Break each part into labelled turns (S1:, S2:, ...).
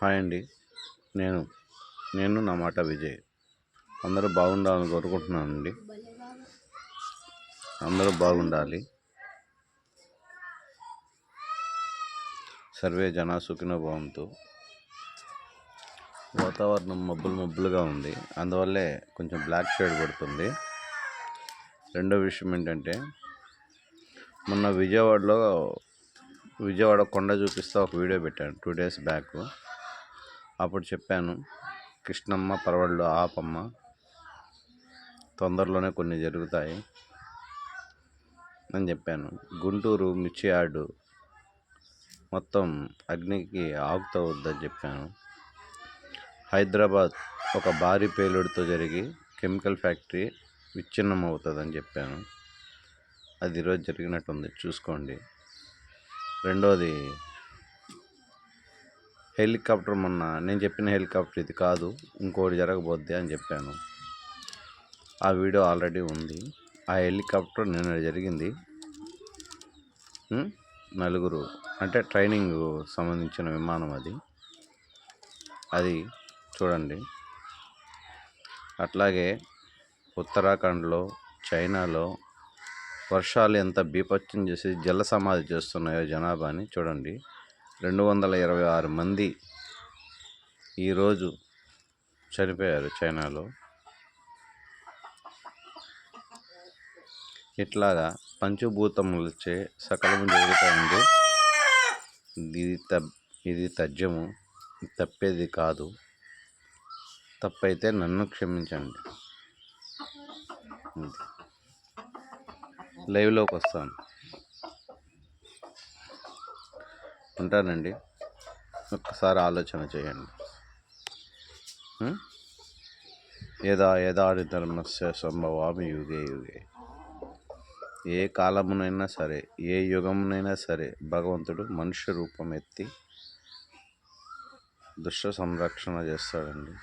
S1: Hi అండి. నేను నేను నా మాట విజయ్. అందరూ బాగుండాలని కోరుకుంటున్నానండి. అందరూ బాగుండాలి. సర్వే జనా సుఖినో భవంతు. వాతావరణం మబ్బులుగా ఉంది, అందువల్లే కొంచెం బ్లాక్ షేడ్ పడుతుంది. రెండో విషయం ఏంటంటే, మొన్న విజయవాడ కొండ చూపిస్తూ ఒక వీడియో పెట్టాను 2 days బ్యాక్. అప్పుడు చెప్పాను, కృష్ణమ్మ పరవళ్ళు ఆపమ్మ, తొందరలోనే కొన్ని జరుగుతాయి అని చెప్పాను. గుంటూరు మిర్చి యార్డు మొత్తం అగ్నికి ఆగుతవద్దని చెప్పాను. హైదరాబాద్ ఒక భారీ పేలుడుతో జరిగి కెమికల్ ఫ్యాక్టరీ విచ్ఛిన్నం అవుతుందని చెప్పాను. అది ఈరోజు జరిగినట్టుంది, చూసుకోండి. రెండోది, హెలికాప్టర్ మొన్న నేను చెప్పిన హెలికాప్టర్ ఇది కాదు, ఇంకోటి జరగబోద్ది అని చెప్పాను. ఆ వీడియో ఆల్రెడీ ఉంది. ఆ హెలికాప్టర్ నిన్న జరిగింది. నలుగురు అంటే ట్రైనింగ్ సంబంధించిన విమానం అది చూడండి. అట్లాగే ఉత్తరాఖండ్లో, చైనాలో వర్షాలు ఎంత బీభత్సం చేసి జల సమాధి చేస్తున్నాయో జనాభాని చూడండి. 226 మంది ఈరోజు చనిపోయారు చైనాలో. ఇట్లాగా పంచభూతములచే సకలము జరుగుతాయండి. ఇది తథ్యము, తప్పేది కాదు. తప్పైతే నన్ను క్షమించండి. లైవ్లోకి వస్తాను, ఉంటానండి. ఒక్కసారి ఆలోచన చేయండి. యదాని ధర్మస్య సంభవామి యుగే యుగే. ఏ కాలమునైనా సరే, ఏ యుగమునైనా సరే భగవంతుడు మనుష్య రూపం ఎత్తి దుష్ట సంరక్షణ చేస్తాడండి.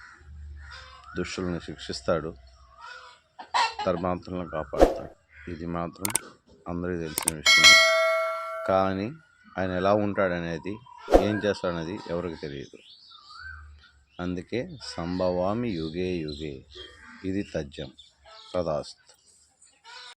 S1: దుష్టులను శిక్షిస్తాడు, ధర్మాంతులను కాపాడుతాడు. ఇది మాత్రం అందరికీ తెలిసిన విషయం. కానీ ఆయన ఎలా ఉంటాడనేది, ఏం చేస్తాడనేది ఎవరికి తెలియదు. అందుకే సంభవామి యుగే యుగే, ఇది తథ్యం. తదాస్తు.